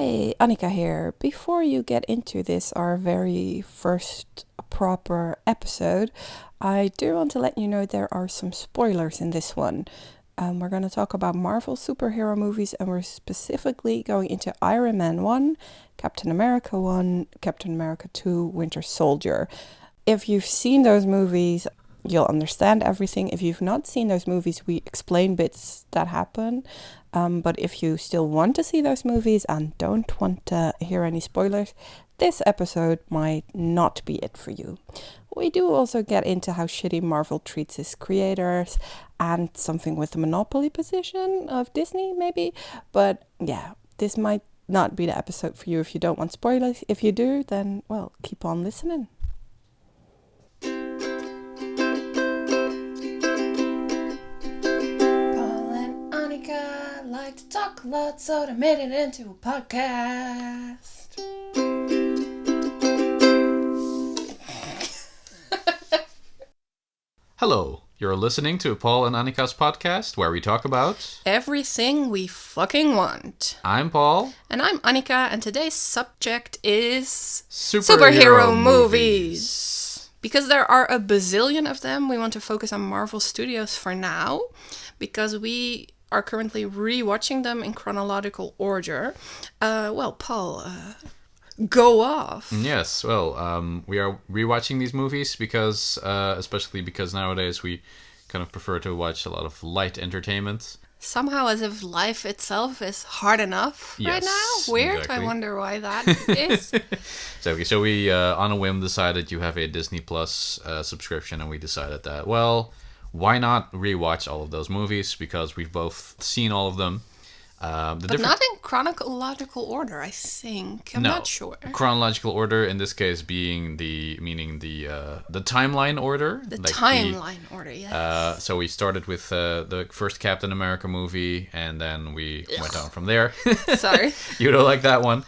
Hey, Annika here. Before you get into this, our very first proper episode, I do want to let you know there are some spoilers in this one. We're going to talk about Marvel superhero movies, and we're specifically going into Iron Man 1, Captain America 1, Captain America 2, Winter Soldier. If you've seen those movies, you'll understand everything. If you've not seen those movies, we explain bits that happen. But if you still want to see those movies and don't want to hear any spoilers, this episode might not be it for you. We do also get into how shitty Marvel treats its creators and something with the monopoly position of Disney, maybe. But yeah, this might not be the episode for you if you don't want spoilers. If you do, then, well, keep on listening. Like to talk a lot, so they made it into a podcast. Hello, you're listening to Paul and Annika's podcast, where we talk about everything we fucking want. I'm Paul. And I'm Annika, and today's subject is superhero movies. Because there are a bazillion of them, we want to focus on Marvel Studios for now, because we are currently rewatching them in chronological order. Paul, go off. Yes, we are rewatching these movies because, especially because nowadays we kind of prefer to watch a lot of light entertainment. Somehow as if life itself is hard enough right now. Weird. Exactly. I wonder why that is. So we, on a whim, decided you have a Disney Plus subscription, and we decided that, why not rewatch all of those movies? Because we've both seen all of them. But not in chronological order, I think. I'm not sure. Chronological order in this case being the timeline order. The timeline order, yes. So we started with the first Captain America movie, and then we went on from there. Sorry. You don't like that one.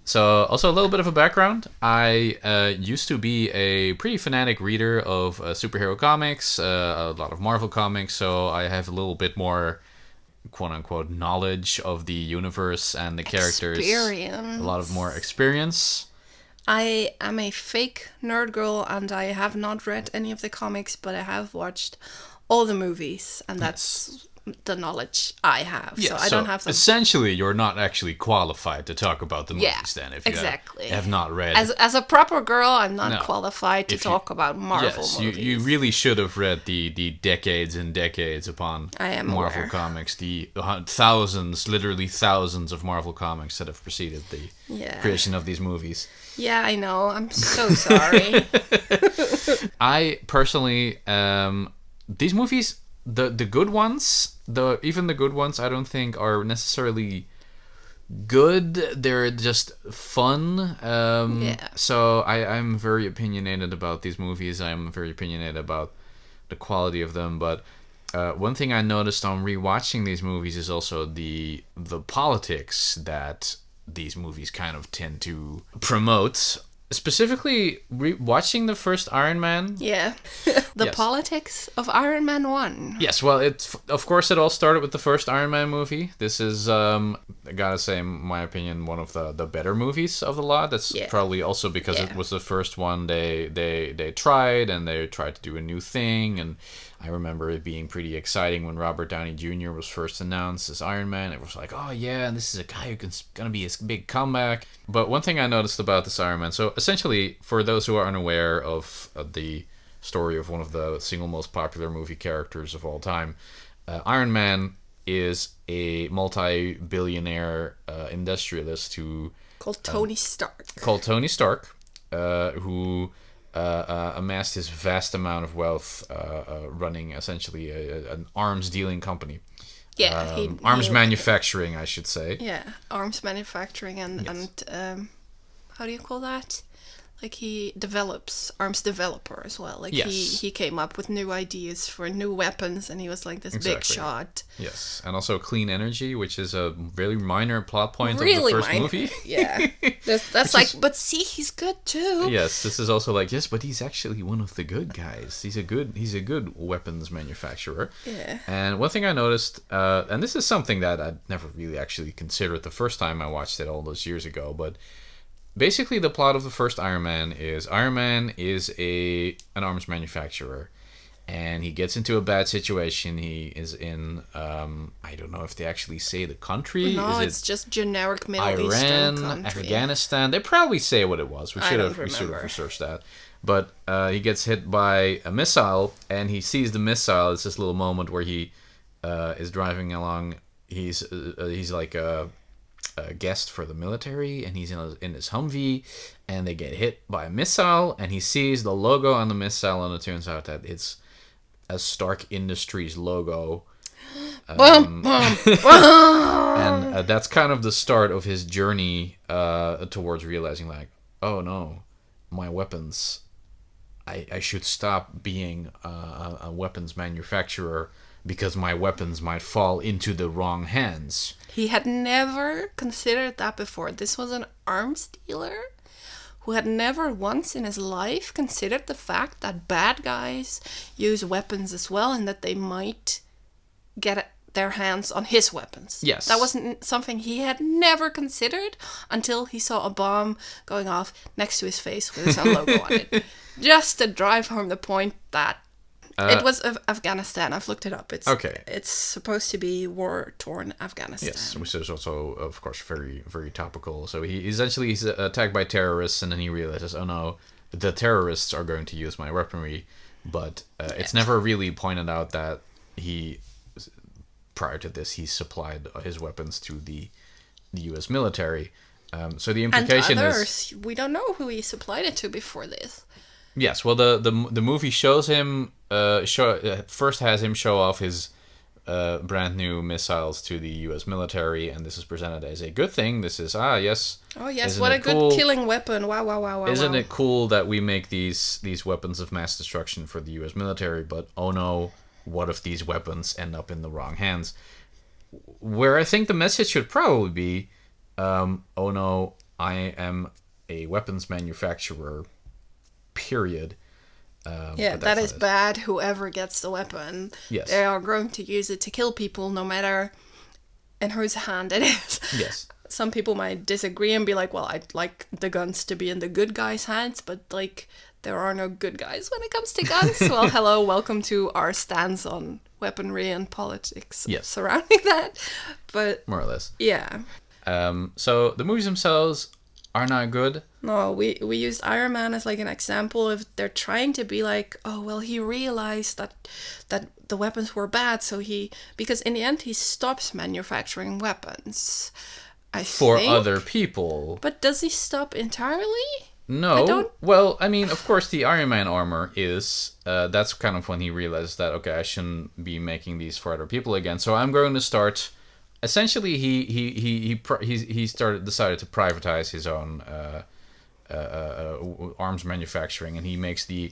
So, also a little bit of a background. I used to be a pretty fanatic reader of superhero comics, a lot of Marvel comics, so I have a little bit more, quote-unquote, knowledge of the universe and the characters. Experience. A lot of more experience. I am a fake nerd girl, and I have not read any of the comics, but I have watched all the movies, and that's the knowledge I have. Yeah, so I don't have some... Essentially, you're not actually qualified to talk about the movies then. If exactly. You have not read. As a proper girl, I'm not qualified to talk about Marvel movies. You really should have read the decades and decades upon Marvel comics. The thousands, literally thousands of Marvel comics that have preceded the creation of these movies. Yeah, I know. I'm so sorry. I personally, these movies... The good ones, even the good ones, I don't think are necessarily good. They're just fun. So I'm very opinionated about these movies. I'm very opinionated about the quality of them. But one thing I noticed on rewatching these movies is also the politics that these movies kind of tend to promote. Specifically, watching the first Iron Man. Yeah. Politics of Iron Man 1. Yes, well, of course it all started with the first Iron Man movie. This is, I gotta say, in my opinion, one of the better movies of the lot. That's probably also because it was the first one they tried, and they tried to do a new thing, and I remember it being pretty exciting when Robert Downey Jr. was first announced as Iron Man. It was like, oh yeah, this is a guy who's going to be his big comeback. But one thing I noticed about this Iron Man, so essentially, for those who are unaware of the story of one of the single most popular movie characters of all time, Iron Man is a multi-billionaire industrialist called Tony Stark. Who amassed his vast amount of wealth running essentially an arms dealing company. Yeah. Arms manufacturing, I should say. Yeah, arms manufacturing and how do you call that? Like he develops, arms developer as well. Like he came up with new ideas for new weapons, and he was like this big shot. Yes, and also clean energy, which is a very minor plot point of the first movie. Yeah, that's like, but see, he's good too. Yes, this is also like, yes, but he's actually one of the good guys. He's a good weapons manufacturer. Yeah. And one thing I noticed, and this is something that I'd never really actually considered the first time I watched it all those years ago, but basically, the plot of the first Iron Man is an arms manufacturer, and he gets into a bad situation. He is in I don't know if they actually say the country. No, it's just generic Middle Eastern country. Afghanistan. They probably say what it was. We should have researched that. But he gets hit by a missile, and he sees the missile. It's this little moment where he is driving along. He's like a guest for the military, and he's in his Humvee, and they get hit by a missile, and he sees the logo on the missile, and it turns out that it's a Stark Industries logo. And that's kind of the start of his journey towards realizing, like, oh no, my weapons, I should stop being a weapons manufacturer, because my weapons might fall into the wrong hands. He had never considered that before. This was an arms dealer who had never once in his life considered the fact that bad guys use weapons as well, and that they might get their hands on his weapons. Yes. That wasn't something he had never considered until he saw a bomb going off next to his face with his own logo on it. Just to drive home the point that it was Afghanistan. I've looked it up. It's supposed to be war-torn Afghanistan. Yes, which is also, of course, very, very topical. So he's attacked by terrorists, and then he realizes, oh no, the terrorists are going to use my weaponry. But it's never really pointed out that prior to this, he supplied his weapons to the U.S. military. So the implication is, we don't know who he supplied it to before this. Yes, well, the movie shows him first has him show off his brand new missiles to the U.S. military, and this is presented as a good thing. This is yes. Oh yes, what a good killing weapon! Wow! Isn't it cool that we make these weapons of mass destruction for the U.S. military? But oh no, what if these weapons end up in the wrong hands? Where I think the message should probably be, oh no, I am a weapons manufacturer. Period. That is bad. Whoever gets the weapon, they are going to use it to kill people, no matter in whose hand it is. Yes. Some people might disagree and be like, well, I'd like the guns to be in the good guys' hands, but like, there are no good guys when it comes to guns. Well, hello, welcome to our stance on weaponry and politics surrounding that. But more or less. Yeah. So the movies themselves are not good. No, we used Iron Man as like an example of they're trying to be like, oh well, he realized that the weapons were bad, so because in the end he stops manufacturing weapons. For other people. But does he stop entirely? No. Well, I mean, of course, the Iron Man armor is. That's kind of when he realized that, okay, I shouldn't be making these for other people again. So I'm going to start. Essentially, he decided to privatize his own arms manufacturing, and he makes the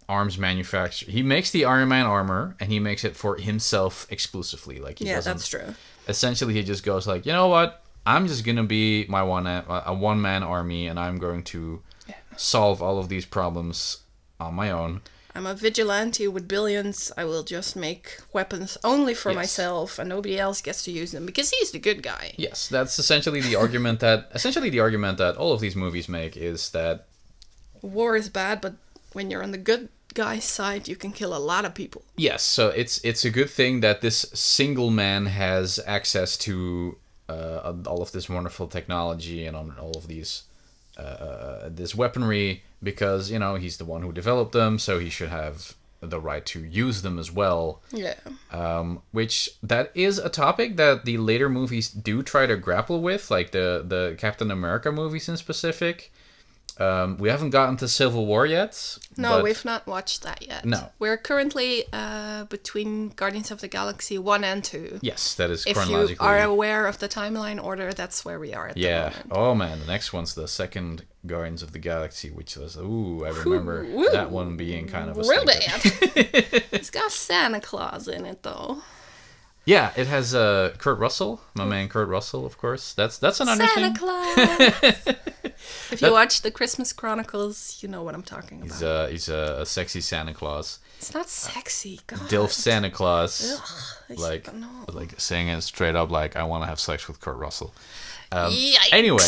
He makes the Iron Man armor, and he makes it for himself exclusively. Like that's true. Essentially, he just goes like, you know what? I'm just gonna be a one-man army, and I'm going to solve all of these problems on my own. I'm a vigilante with billions. I will just make weapons only for myself, and nobody else gets to use them because he's the good guy. Yes, that's essentially the argument that all of these movies make, is that war is bad, but when you're on the good guy's side, you can kill a lot of people. Yes, so it's a good thing that this single man has access to all of this wonderful technology and on all of these this weaponry, because he's the one who developed them, so he should have the right to use them as well. Yeah. Which that is a topic that the later movies do try to grapple with, like the Captain America movies in specific. We haven't gotten to Civil War yet. No, we've not watched that yet. No. We're currently between Guardians of the Galaxy 1 and 2. Yes, that is if chronologically. If you are aware of the timeline order, that's where we are at the moment. Oh man, the next one's the second Guardians of the Galaxy, which was, I remember that one being kind of a real bad. It's got Santa Claus in it, though. Yeah, it has Kurt Russell, my man Kurt Russell, of course. That's another Santa thing. Claus. If you watch the Christmas Chronicles, you know what I'm talking about. He's a sexy Santa Claus. It's not sexy, God. Dilf Santa Claus. Ugh, like saying it straight up, like, I want to have sex with Kurt Russell. Yikes. Anyway,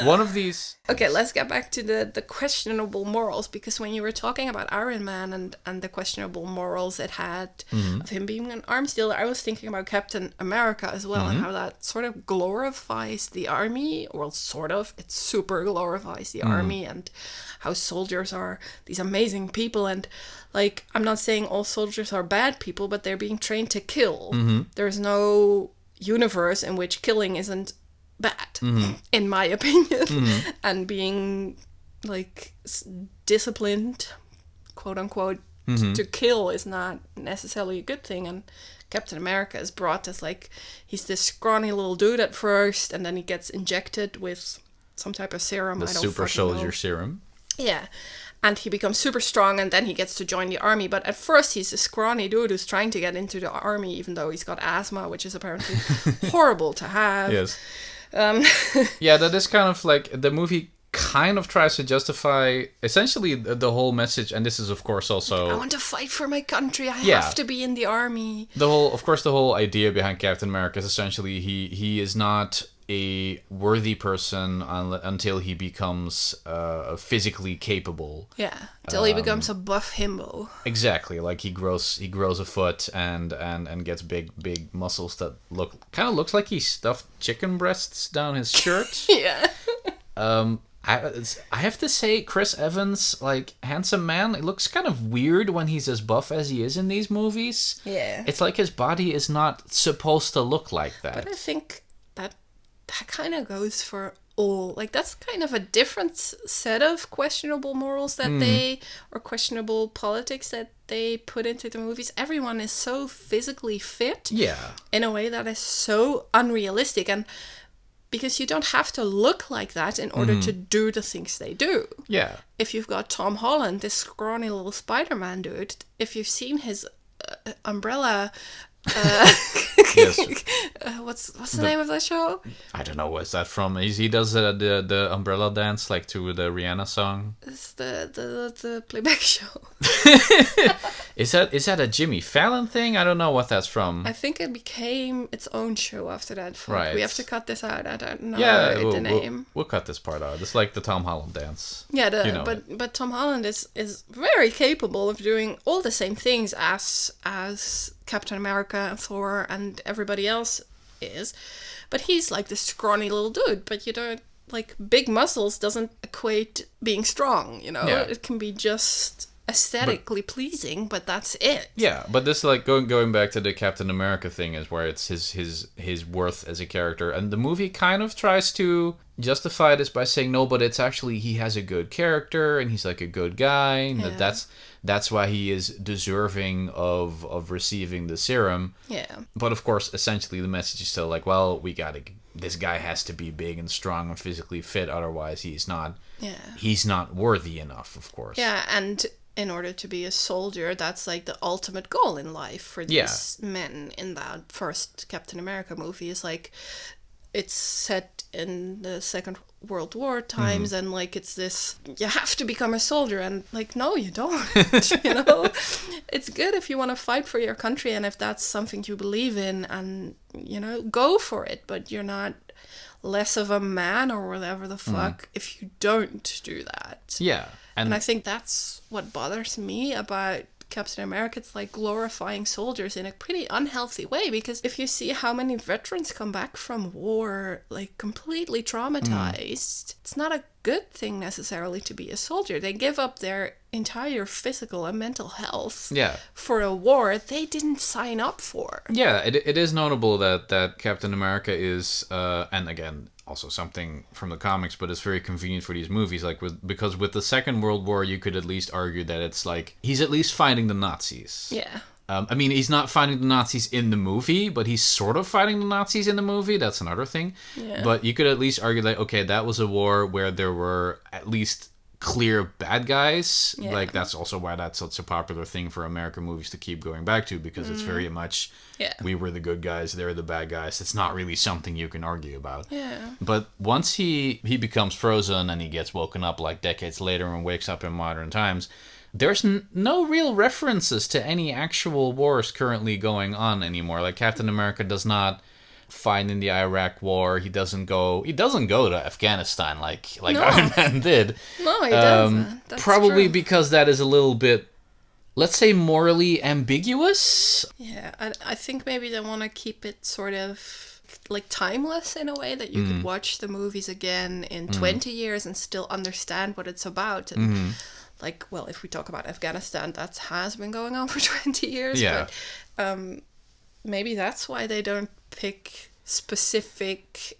one of these... Okay, let's get back to the questionable morals, because when you were talking about Iron Man and the questionable morals it had of him being an arms dealer, I was thinking about Captain America as well, and how that sort of glorifies the army, or sort of, it super glorifies the army, and how soldiers are these amazing people, and like, I'm not saying all soldiers are bad people, but they're being trained to kill. There's no universe in which killing isn't bad, in my opinion, and being like disciplined, quote unquote, to kill is not necessarily a good thing. And Captain America is brought as like, he's this scrawny little dude at first, and then he gets injected with some type of serum. The super soldier serum. Yeah. And he becomes super strong, and then he gets to join the army. But at first, he's a scrawny dude who's trying to get into the army, even though he's got asthma, which is apparently horrible to have. Yes. Yeah, that is kind of like, the movie kind of tries to justify essentially the whole message, and this is of course also, I want to fight for my country, I have to be in the army. The whole idea behind Captain America is essentially he is not a worthy person until he becomes physically capable. Yeah, until he becomes a buff himbo. Exactly, like he grows a foot and gets big muscles that looks like he stuffed chicken breasts down his shirt. Yeah. I have to say, Chris Evans, like, handsome man, it looks kind of weird when he's as buff as he is in these movies. Yeah. It's like his body is not supposed to look like that. But I think that kind of goes for all. Like, that's kind of a different set of questionable morals that or questionable politics that they put into the movies. Everyone is so physically fit. Yeah. In a way that is so unrealistic. And because you don't have to look like that in order to do the things they do. Yeah. If you've got Tom Holland, this scrawny little Spider-Man dude, if you've seen his umbrella... yes. What's the name of that show? I don't know. What's that from? He does the umbrella dance, like, to the Rihanna song. It's the playback show. Is that a Jimmy Fallon thing? I don't know what that's from. I think it became its own show after that. Right. We have to cut this out. I don't know the name. We'll cut this part out. It's like the Tom Holland dance. Yeah, but Tom Holland is very capable of doing all the same things as Captain America and Thor and everybody else is, but he's like this scrawny little dude. But you don't, like, big muscles doesn't equate being strong, you know. Yeah. It can be just aesthetically pleasing, but that's it. Yeah, but this, like, going back to the Captain America thing, is where it's his worth as a character, and the movie kind of tries to justify this by saying no, but it's actually, he has a good character and he's like a good guy, and that's why he is deserving of receiving the serum. Yeah. But of course, essentially the message is still like, well, this guy has to be big and strong and physically fit, otherwise he's not worthy enough, of course. Yeah, and in order to be a soldier, that's like the ultimate goal in life for these men in that first Captain America movie. Is like, it's set in the Second World War times, and like, it's this, you have to become a soldier, and like, no, you don't. You know, it's good if you want to fight for your country, and if that's something you believe in, and, you know, go for it, but you're not less of a man or whatever the fuck if you don't do that. Yeah. And I think that's what bothers me about Captain America. It's like glorifying soldiers in a pretty unhealthy way, because if you see how many veterans come back from war like completely traumatized, it's not a good thing necessarily to be a soldier. They give up their entire physical and mental health for a war they didn't sign up for. Yeah, it is notable that Captain America is, and again, also something from the comics, but it's very convenient for these movies. Like because with the Second World War, you could at least argue that it's like he's at least fighting the Nazis. Yeah. I mean, he's not fighting the Nazis in the movie, but he's sort of fighting the Nazis in the movie. That's another thing. Yeah. But you could at least argue that, okay, that was a war where there were at least clear bad guys. Yeah. Like, that's also why that's such a popular thing for American movies to keep going back to, because it's very much, we were the good guys, they're the bad guys. It's not really something you can argue about. Yeah. But once he becomes frozen and he gets woken up like decades later and wakes up in modern times, there's no real references to any actual wars currently going on anymore. Like, Captain America does not fight in the Iraq War. He doesn't go to Afghanistan like no. Iron Man did. No, he doesn't. That's probably true. Because that is a little bit, let's say, morally ambiguous. Yeah, I think maybe they want to keep it sort of like timeless in a way that you could watch the movies again in 20 years and still understand what it's about. And like, well, if we talk about Afghanistan, that has been going on for 20 years. Yeah. But maybe that's why they don't pick specific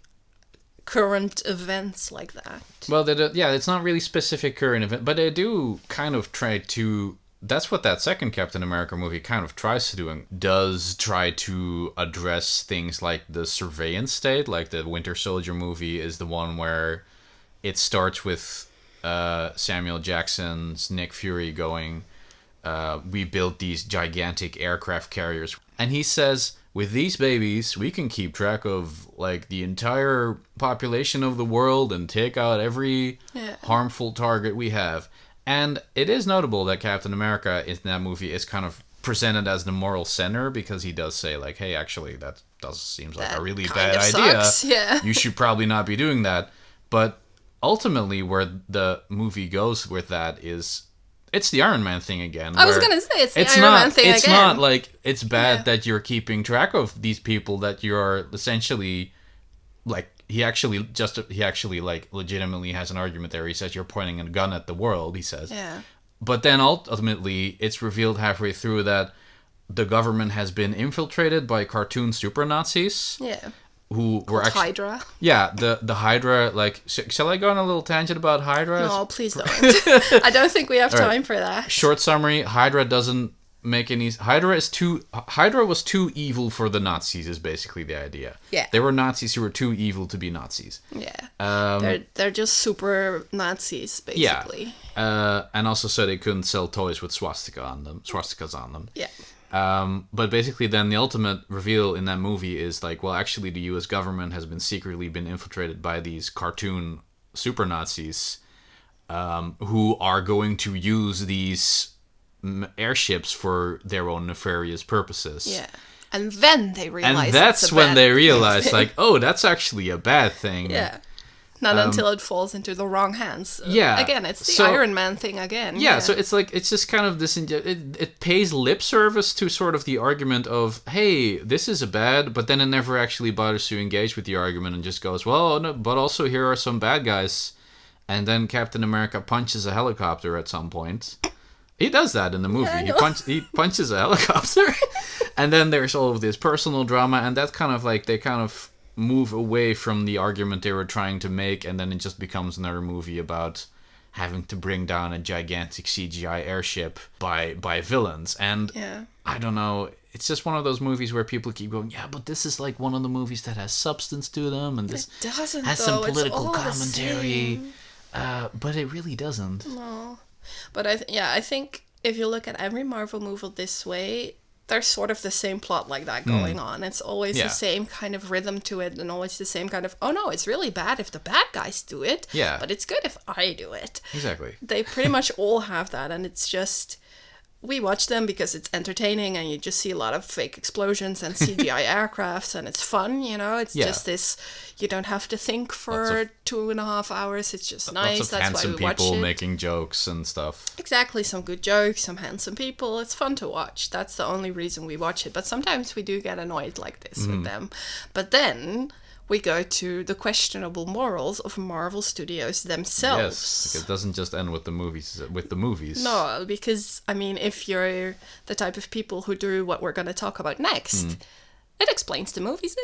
current events like that. Well, it's not really specific current event, but they do kind of try to. That's what that second Captain America movie kind of tries to do, and does try to address things like the surveillance state. Like the Winter Soldier movie is the one where it starts with Samuel Jackson's Nick Fury going, we built these gigantic aircraft carriers. And he says, with these babies, we can keep track of like the entire population of the world and take out every harmful target we have. And it is notable that Captain America in that movie is kind of presented as the moral center, because he does say like, hey, actually, that seems like a really bad idea. Yeah. You should probably not be doing that. But ultimately, where the movie goes with that is, it's the Iron Man thing again. I was going to say, it's the Iron Man thing again. It's not like, it's bad that you're keeping track of these people that you're essentially, like, he actually like legitimately has an argument there. He says, you're pointing a gun at the world, he says. Yeah. But then ultimately, it's revealed halfway through that the government has been infiltrated by cartoon super Nazis. Yeah. Who were actually Hydra. Yeah, the Hydra. Like, shall I go on a little tangent about Hydra? No, please don't. I don't think we have time for that. Short summary: Hydra doesn't make any. Hydra was too evil for the Nazis. Is basically the idea. Yeah. They were Nazis who were too evil to be Nazis. Yeah. They're just super Nazis, basically. Yeah. And also, so they couldn't sell toys with swastikas on them. Yeah. But basically then the ultimate reveal in that movie is like, well, actually the US government has been secretly infiltrated by these cartoon super Nazis, who are going to use these airships for their own nefarious purposes. Yeah. And then they realize And that's when they realize, like, oh, that's actually a bad thing. Yeah. Not until it falls into the wrong hands. Yeah. Again, it's the Iron Man thing again. Yeah, so it's like, it's just kind of this, it pays lip service to sort of the argument of, hey, this is a bad, but then it never actually bothers to engage with the argument and just goes, well, no, but also here are some bad guys. And then Captain America punches a helicopter at some point. He does that in the movie. Yeah, he punches a helicopter. And then there's all of this personal drama, and that's kind of like, they kind of move away from the argument they were trying to make, and then it just becomes another movie about having to bring down a gigantic CGI airship by villains. And I don't know, it's just one of those movies where people keep going, yeah, but this is like one of the movies that has substance to them, and this has some political commentary. But it really doesn't. No. But I think if you look at every Marvel movie this way, there's sort of the same plot like that going on. It's always the same kind of rhythm to it, and always the same kind of, oh no, it's really bad if the bad guys do it, but it's good if I do it. Exactly. They pretty much all have that, and it's just, we watch them because it's entertaining, and you just see a lot of fake explosions and CGI aircrafts, and it's fun, you know? It's just this, you don't have to think for 2.5 hours. It's just nice. That's why we watch it. People making jokes and stuff. Exactly. Some good jokes, some handsome people. It's fun to watch. That's the only reason we watch it. But sometimes we do get annoyed like this with them. But then we go to the questionable morals of Marvel Studios themselves. Yes, like it doesn't just end with the movies. No, because, I mean, if you're the type of people who do what we're going to talk about next, it explains the movies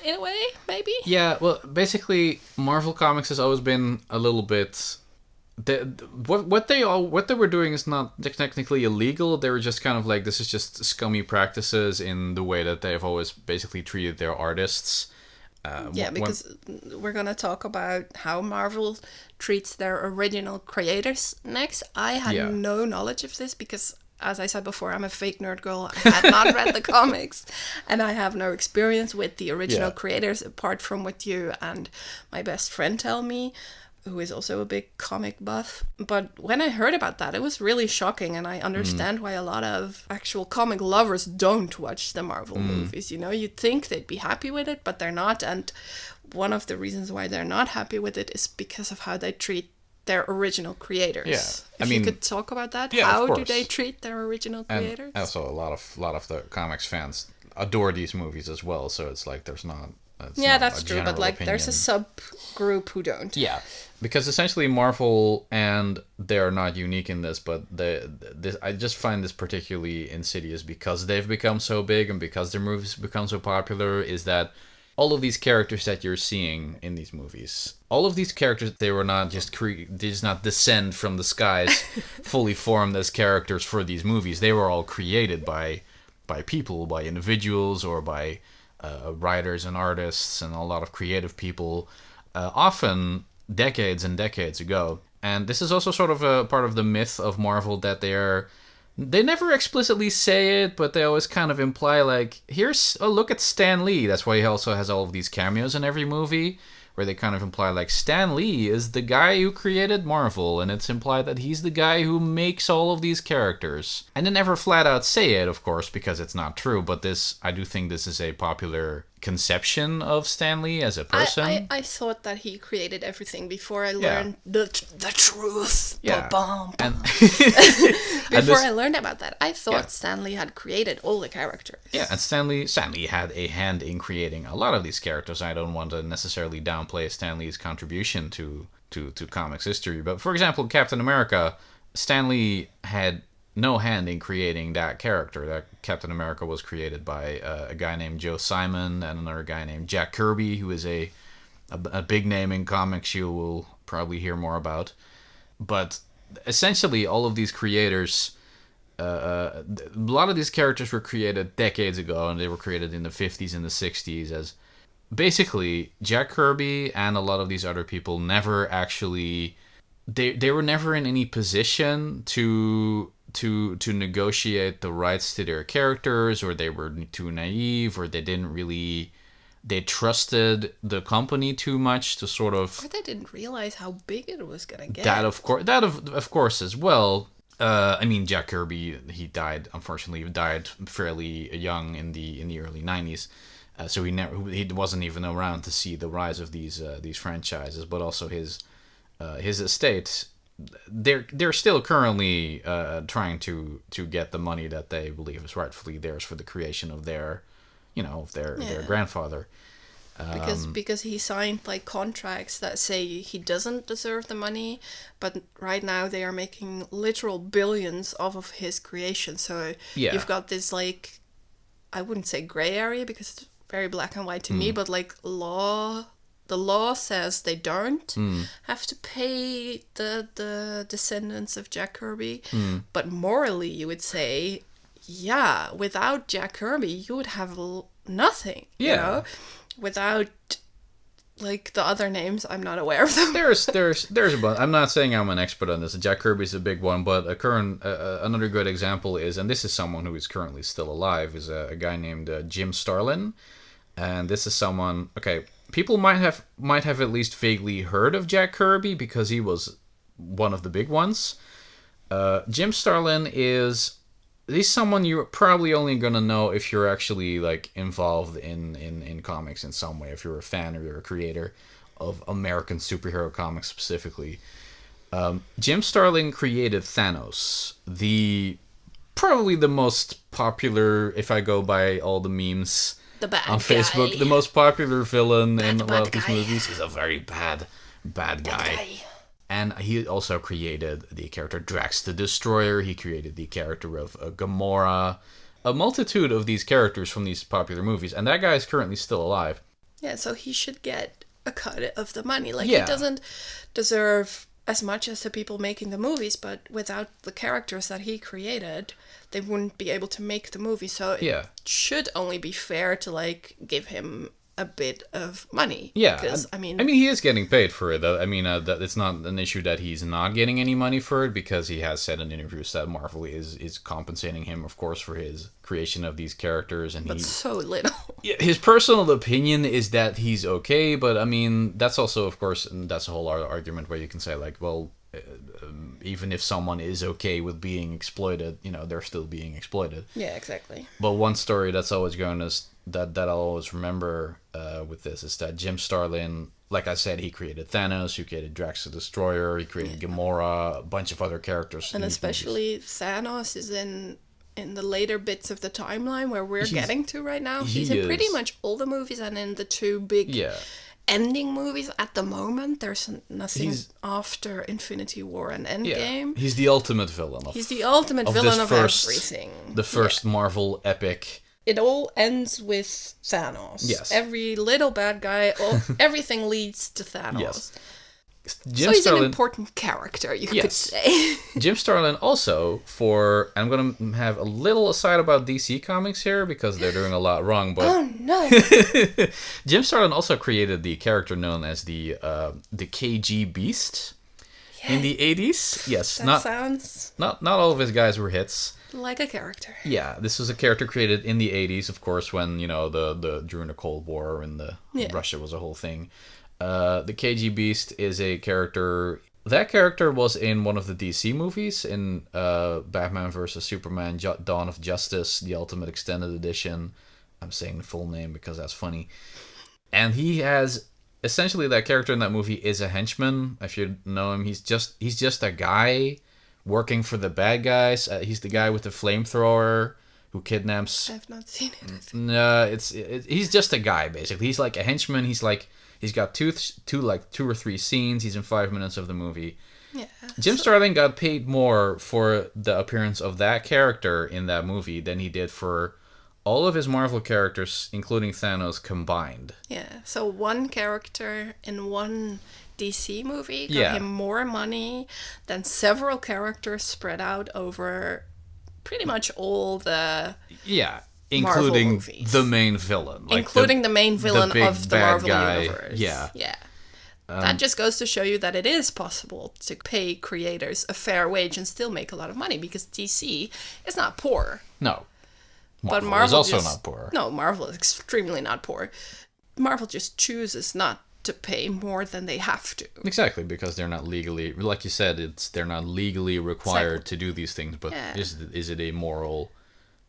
in a way, maybe. Yeah, well, basically, Marvel Comics has always been a little bit. What they were doing is not technically illegal. They were just kind of like, this is just scummy practices in the way that they've always basically treated their artists. Because we're gonna talk about how Marvel treats their original creators next. I had no knowledge of this because, as I said before, I'm a fake nerd girl. I had not read the comics, and I have no experience with the original creators apart from what you and my best friend tell me, who is also a big comic buff. But when I heard about that, it was really shocking, and I understand why a lot of actual comic lovers don't watch the Marvel movies. You know, you'd think they'd be happy with it, but they're not. And one of the reasons why they're not happy with it is because of how they treat their original creators. Yeah, if you could talk about that, how do they treat their original creators? And also, a lot of the comics fans adore these movies as well. So it's like there's not. That's true. But like, there's a subgroup who don't. Yeah, because essentially Marvel, and they're not unique in this, but I just find this particularly insidious because they've become so big and because their movies become so popular. Is that all of these characters that you're seeing in these movies, all of these characters, they were not just they did not descend from the skies, fully formed as characters for these movies. They were all created by people, by individuals, or by writers and artists and a lot of creative people, often decades and decades ago. And this is also sort of a part of the myth of Marvel that they never explicitly say it, but they always kind of imply, like, look at Stan Lee. That's why he also has all of these cameos in every movie, where they kind of imply, like, Stan Lee is the guy who created Marvel, and it's implied that he's the guy who makes all of these characters. And they never flat out say it, of course, because it's not true, but I do think this is a popular conception of Stan Lee as a person. I thought that he created everything before I learned the truth. Yeah. Before I learned about that, I thought Stan Lee had created all the characters. Yeah, and Stan Lee had a hand in creating a lot of these characters. I don't want to necessarily downplay Stan Lee's contribution to comics history, but for example, Captain America, Stan Lee had no hand in creating that character. That Captain America was created by a guy named Joe Simon and another guy named Jack Kirby, who is a big name in comics you will probably hear more about. But essentially, all of these creators, a lot of these characters were created decades ago, and they were created in the 50s and the 60s as basically Jack Kirby and a lot of these other people never actually... They were never in any position to negotiate the rights to their characters, or they were too naive, or they trusted the company too much to sort of... Or they didn't realize how big it was going to get. That of course as well. I mean, Jack Kirby, he unfortunately died fairly young in the early 90s. So he wasn't even around to see the rise of these franchises, but also his estate. They're still currently trying to get the money that they believe is rightfully theirs for the creation of their grandfather. Because he signed like contracts that say he doesn't deserve the money, but right now they are making literal billions off of his creation. So you've got this, like, I wouldn't say gray area because it's very black and white to me, but like the law says they don't have to pay the descendants of Jack Kirby, but morally you would say, yeah, without Jack Kirby you would have nothing. You know? Without, like, the other names, I'm not aware of them. There's a bunch. I'm not saying I'm an expert on this. Jack Kirby's a big one, but another good example is, and this is someone who is currently still alive, is a guy named Jim Starlin, and this is someone. Okay, people might have at least vaguely heard of Jack Kirby because he was one of the big ones. Jim Starlin he's someone you're probably only gonna know if you're actually like involved in comics in some way, if you're a fan or you're a creator of American superhero comics specifically. Jim Starlin created Thanos, probably the most popular, if I go by all the memes on Facebook, the most popular villain in a lot of these movies is a very bad guy. And he also created the character Drax the Destroyer. He created the character of Gamora. a multitude of these characters from these popular movies, and that guy is currently still alive. Yeah, so he should get a cut of the money. Like, he doesn't deserve as much as the people making the movies, but without the characters that he created, they wouldn't be able to make the movie. So it should only be fair to, like, give him a bit of money. Yeah, because, I mean, he is getting paid for it. I mean, that it's not an issue that he's not getting any money for it, because he has said in interviews that Marvel is compensating him, of course, for his creation of these characters, and but so little. His personal opinion is that he's okay, but I mean, that's also, of course, and that's a whole other argument where you can say, like, well, even if someone is okay with being exploited, you know, they're still being exploited. Yeah, exactly. But one story that's always going to that I'll always remember with this is that Jim Starlin, like I said, he created Thanos, he created Drax the Destroyer, he created Gamora, a bunch of other characters, and especially movies. Thanos is in the later bits of the timeline where we're getting to right now. He's in pretty much all the movies, and in the two big ending movies at the moment. There's nothing after Infinity War and Endgame. He's the ultimate villain. He's the ultimate villain of everything. The first Marvel epic. It all ends with Thanos. Yes. Every little bad guy, everything leads to Thanos. Yes. Jim he's Starlin, an important character, you could say. Jim Starlin also, I'm going to have a little aside about DC Comics here, because they're doing a lot wrong. But oh, no. Jim Starlin also created the character known as the KG Beast in the 80s. Yes. Sounds... Not all of his guys were hits. Like a character. Yeah, this was a character created in the 80s, of course, when, you know, the during the Cold War and Russia was a whole thing. The KG Beast is a character. That character was in one of the DC movies, in Batman vs. Superman, Dawn of Justice, the Ultimate Extended Edition. I'm saying the full name because that's funny. And he has... Essentially, that character in that movie is a henchman. If you know him, he's just a guy working for the bad guys. He's the guy with the flamethrower who kidnaps... I've not seen it. No, he's just a guy, basically. He's like a henchman. He's got two or three scenes. He's in 5 minutes of the movie. Yeah. Jim Starlin got paid more for the appearance of that character in that movie than he did for all of his Marvel characters, including Thanos, combined. Yeah. So one character in one DC movie got him more money than several characters spread out over pretty much all the including the main villain, including the main villain of the Marvel universe. Yeah. That just goes to show you that it is possible to pay creators a fair wage and still make a lot of money, because DC is not poor. No. Marvel is also not poor. No, Marvel is extremely not poor. Marvel just chooses not to pay more than they have to. Exactly, because they're not legally, like you said, they're not legally required to do these things. But is it a moral?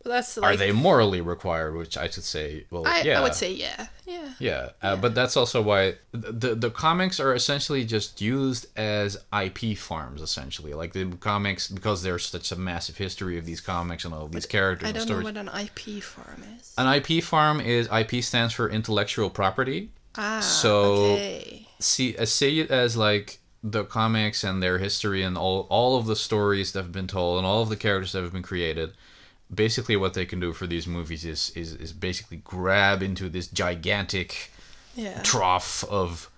Well, that's are they morally required? Which I should say, I would say yeah. But that's also why the comics are essentially just used as IP farms. Essentially, like the comics, because there's such a massive history of these comics and all these characters. I don't know what an IP farm is. An IP farm is IP stands for intellectual property. Okay. See it as like the comics and their history and all of the stories that have been told and all of the characters that have been created. Basically, what they can do for these movies is basically grab into this gigantic trough of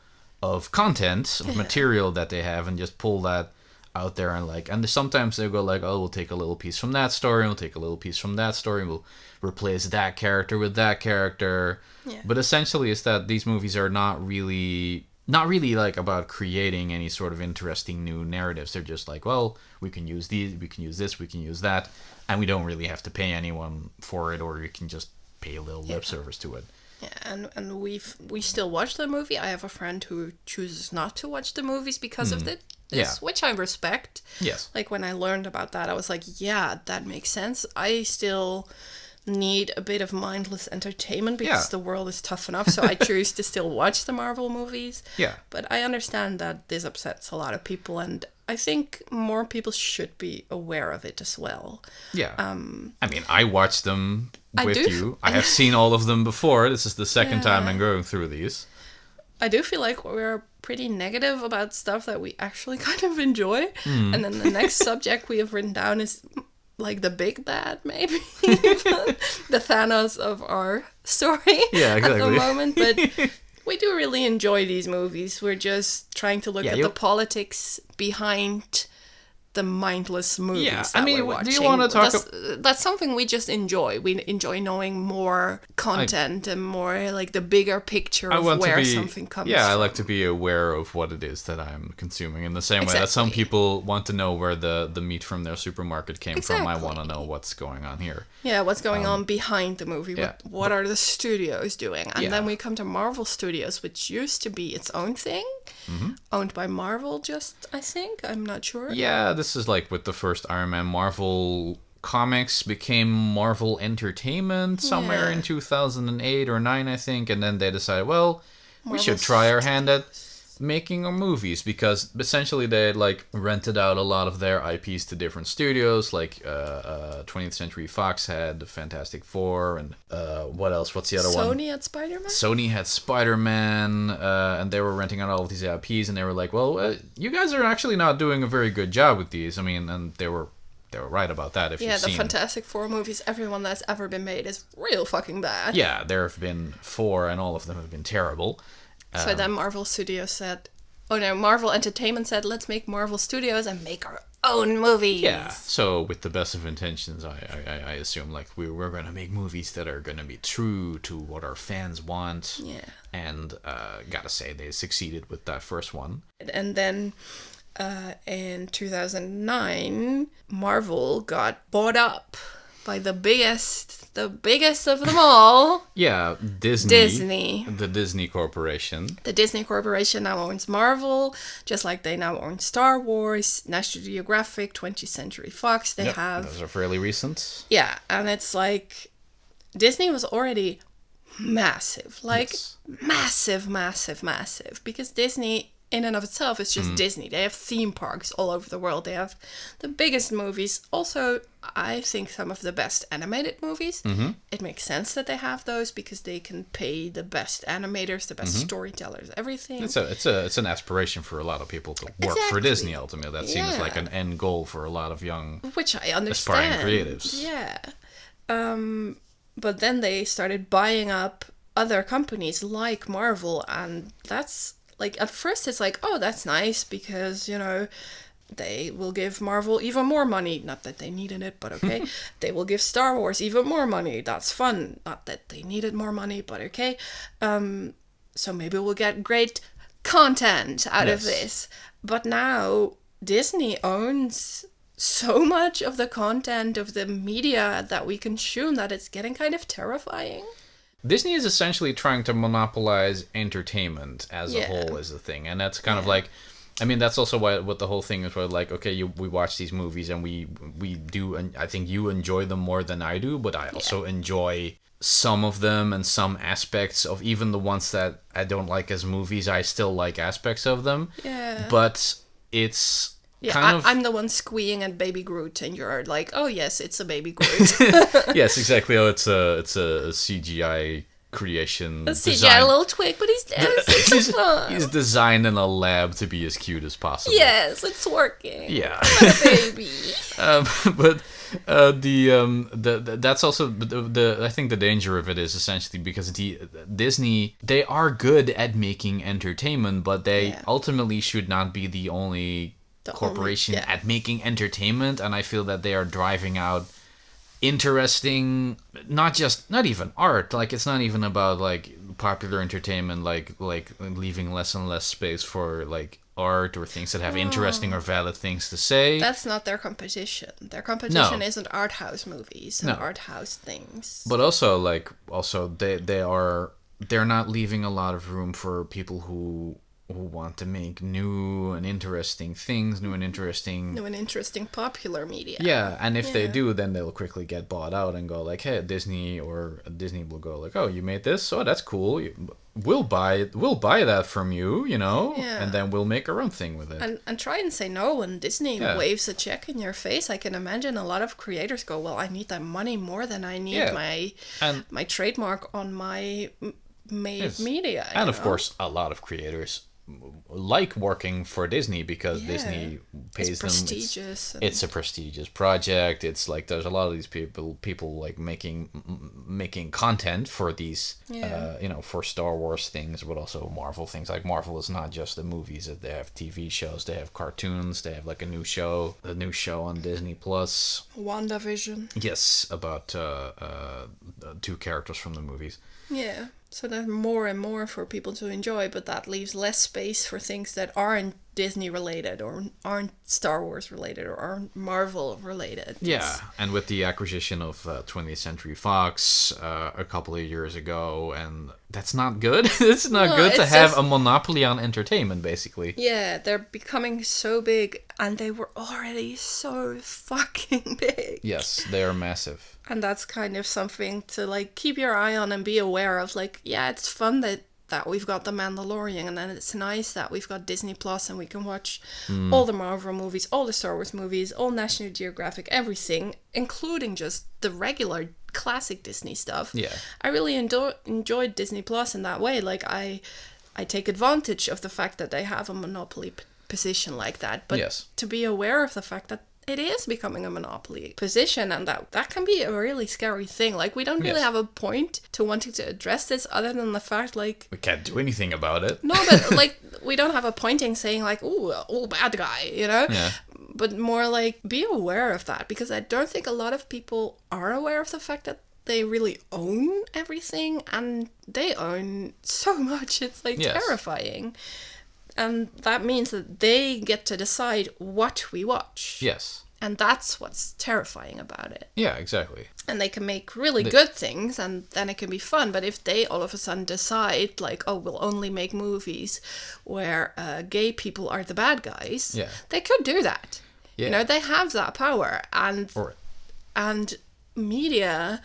content, of material that they have, and just pull that out there and sometimes they go like, oh, we'll take a little piece from that story, and we'll take a little piece from that story, and we'll replace that character with that character. Yeah. But essentially, it's that these movies are not really like about creating any sort of interesting new narratives. They're just like, well, we can use these, we can use this, we can use that. And we don't really have to pay anyone for it, or you can just pay a little lip service to it. Yeah, and we still watch the movie. I have a friend who chooses not to watch the movies because of this, which I respect. Yes. Like, when I learned about that, I was like, yeah, that makes sense. I still need a bit of mindless entertainment because the world is tough enough, so I choose to still watch the Marvel movies. Yeah. But I understand that this upsets a lot of people, and I think more people should be aware of it as well. Yeah. I mean, I watched them with you. I have seen all of them before. This is the second time I'm going through these. I do feel like we're pretty negative about stuff that we actually kind of enjoy. And then the next subject we have written down is like the big bad, maybe. The Thanos of our story at the moment. But we do really enjoy these movies. We're just trying to look at the politics behind the mindless movies that we're watching. Do you want to talk... That's something we just enjoy. We enjoy knowing more content and more like the bigger picture of where something comes from. I like to be aware of what it is that I'm consuming. In the same way that some people want to know where the meat from their supermarket came from, I want to know what's going on here. Yeah, what's going on behind the movie. What are the studios doing? And then we come to Marvel Studios, which used to be its own thing. Owned by Marvel, I think. I'm not sure. Yeah, this is like with the first Iron Man. Marvel Comics became Marvel Entertainment somewhere in 2008 or 9, I think. And then they decided, well, we should try our hand at making our movies, because essentially they like rented out a lot of their IPs to different studios. Like 20th Century Fox had Fantastic Four, and what else? What's the other one? Sony had Spider-Man? Sony had Spider-Man, and they were renting out all of these IPs, and they were like, well, you guys are actually not doing a very good job with these. I mean, and they were right about that. If you've seen Fantastic Four movies, everyone that's ever been made is real fucking bad. Yeah, there have been 4, and all of them have been terrible. So then Marvel Entertainment said, let's make Marvel Studios and make our own movies. Yeah, so with the best of intentions, I assume like we're going to make movies that are going to be true to what our fans want. Yeah. And gotta say, they succeeded with that first one. And then in 2009, Marvel got bought up by the biggest of them all. Yeah, Disney. The Disney Corporation. The Disney Corporation now owns Marvel, just like they now own Star Wars, National Geographic, 20th Century Fox. Those are fairly recent. Yeah, and it's like Disney was already massive. Massive. Because Disney in and of itself is just Disney. They have theme parks all over the world. They have the biggest movies. Also, I think some of the best animated movies. It makes sense that they have those because they can pay the best animators, the best storytellers, everything. It's an aspiration for a lot of people to work for Disney. Ultimately, that seems like an end goal for a lot of young, which I understand, aspiring creatives. Yeah, but then they started buying up other companies like Marvel, and that's. Like, at first it's like, oh, that's nice because, they will give Marvel even more money. Not that they needed it, but okay. They will give Star Wars even more money. That's fun. Not that they needed more money, but okay. So maybe we'll get great content out of this. But now Disney owns so much of the content of the media that we consume that it's getting kind of terrifying. Disney is essentially trying to monopolize entertainment as a whole as a thing. And that's kind of like, I mean, that's also what the whole thing is, where like, okay, we watch these movies and we do, and I think you enjoy them more than I do, but I also enjoy some of them and some aspects of even the ones that I don't like as movies. I still like aspects of them. Yeah. But it's... Yeah, I'm the one squeeing at Baby Groot, and you're like, "Oh yes, it's a Baby Groot." Yes, exactly. Oh, it's a CGI creation. A CGI little twig, but he's designed in a lab to be as cute as possible. Yes, it's working. Yeah, what a baby. But that's also the I think the danger of it is essentially because Disney, they are good at making entertainment, but they ultimately should not be the only corporation at making entertainment, and I feel that they are driving out interesting, not even art, like it's not even about like popular entertainment, like leaving less and less space for like art or things that have interesting or valid things to say. That's not their competition. Their competition isn't art house movies and art house things. But also they're not leaving a lot of room for people who want to make new and interesting things, new and interesting popular media. Yeah, and if they do, then they'll quickly get bought out and go like, hey, Disney will go like, oh, you made this? Oh, that's cool. We'll buy that from you, and then we'll make our own thing with it. And try and say no when Disney waves a check in your face. I can imagine a lot of creators go, well, I need that money more than I need my trademark on my made media. And of course, a lot of creators like working for Disney because Disney pays them. Prestigious. It's a prestigious project. It's like there's a lot of these people like making content for these, for Star Wars things, but also Marvel things. Like Marvel is not just the movies; they have TV shows, they have cartoons, they have like a new show on Disney Plus. WandaVision. Yes, about two characters from the movies. Yeah. So there's more and more for people to enjoy, but that leaves less space for things that aren't Disney related or aren't Star Wars related or aren't Marvel related. Yeah, and with the acquisition of 20th Century Fox a couple of years ago, and that's not good. It's not good to have a monopoly on entertainment, basically. Yeah, they're becoming so big, and they were already so fucking big. Yes, they are massive. And that's kind of something to like keep your eye on and be aware of. Like, yeah, it's fun that we've got The Mandalorian, and then it's nice that we've got Disney Plus and we can watch all the Marvel movies, all the Star Wars movies, all National Geographic, everything, including just the regular classic Disney stuff. Yeah. I really enjoyed Disney Plus in that way. Like, I take advantage of the fact that they have a monopoly position like that. But to be aware of the fact that it is becoming a monopoly position, and that can be a really scary thing. Like, we don't really have a point to wanting to address this other than the fact, like... We can't do anything about it. No, but, like, we don't have a point in saying, like, ooh, bad guy, you know? Yeah. But more like, be aware of that, because I don't think a lot of people are aware of the fact that they really own everything, and they own so much. It's, like, terrifying. And that means that they get to decide what we watch. Yes. And that's what's terrifying about it. Yeah, exactly. And they can make really good things, and then it can be fun. But if they all of a sudden decide, like, oh, we'll only make movies where gay people are the bad guys, they could do that. Yeah. You know, they have that power. And media...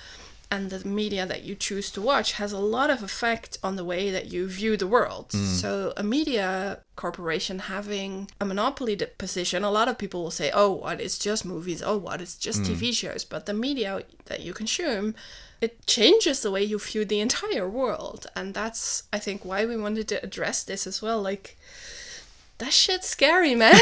and the media that you choose to watch has a lot of effect on the way that you view the world. So a media corporation having a monopoly position, a lot of people will say, oh, what, it's just movies, oh, what, it's just TV shows. But the media that you consume, it changes the way you view the entire world. And that's, I think, why we wanted to address this as well. Like, that shit's scary, man.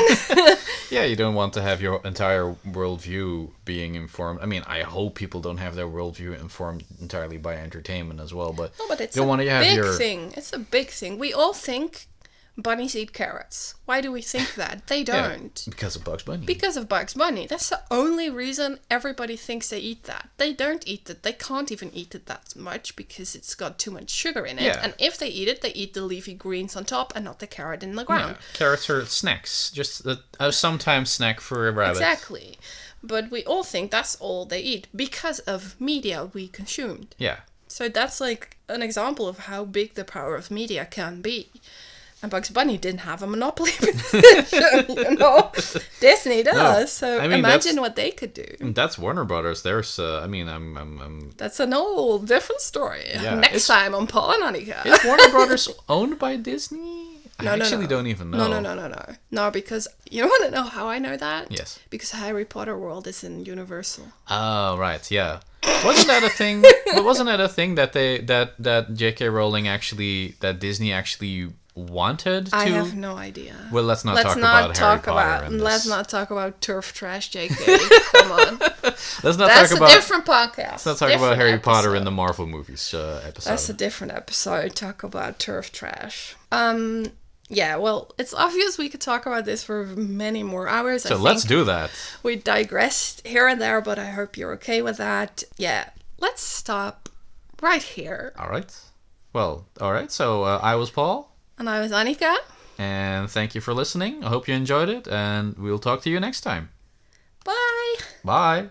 Yeah, you don't want to have your entire worldview being informed. I mean, I hope people don't have their worldview informed entirely by entertainment as well. But, no, but it's you don't want to have big thing. It's a big thing. We all think bunnies eat carrots. Why do we think that? They don't. Yeah, because of Bugs Bunny. Because of Bugs Bunny. That's the only reason everybody thinks they eat that. They don't eat it. They can't even eat it that much because it's got too much sugar in it. Yeah. And if they eat it, they eat the leafy greens on top and not the carrot in the ground. Yeah. Carrots are snacks. Just a sometimes snack for a rabbit. Exactly. But we all think that's all they eat because of media we consumed. Yeah. So that's like an example of how big the power of media can be. And Bugs Bunny didn't have a monopoly position, you know. Disney does, no. So I mean, imagine what they could do. That's Warner Brothers. There's, I'm. That's an old, different story. Yeah, Next time on Paul and Annika. Is Warner Brothers owned by Disney? I actually don't even know. No. No, because you want to know how I know that? Yes. Because Harry Potter World is in Universal. Oh, right, yeah. Wasn't that a thing? Wasn't that a thing that that J.K. Rowling that Disney actually wanted to? I have no idea. Well, let's not talk about Harry Potter. Let's not talk about turf trash, JK. Come on. That's a different podcast. Let's not talk about Harry Potter in the Marvel movies episode. That's a different episode. Talk about turf trash. Yeah, well, it's obvious we could talk about this for many more hours. So let's do that. We digressed here and there, but I hope you're okay with that. Yeah, let's stop right here. All right. Well, all right. So I was Paul. And I was Annika. And thank you for listening. I hope you enjoyed it, and we'll talk to you next time. Bye. Bye.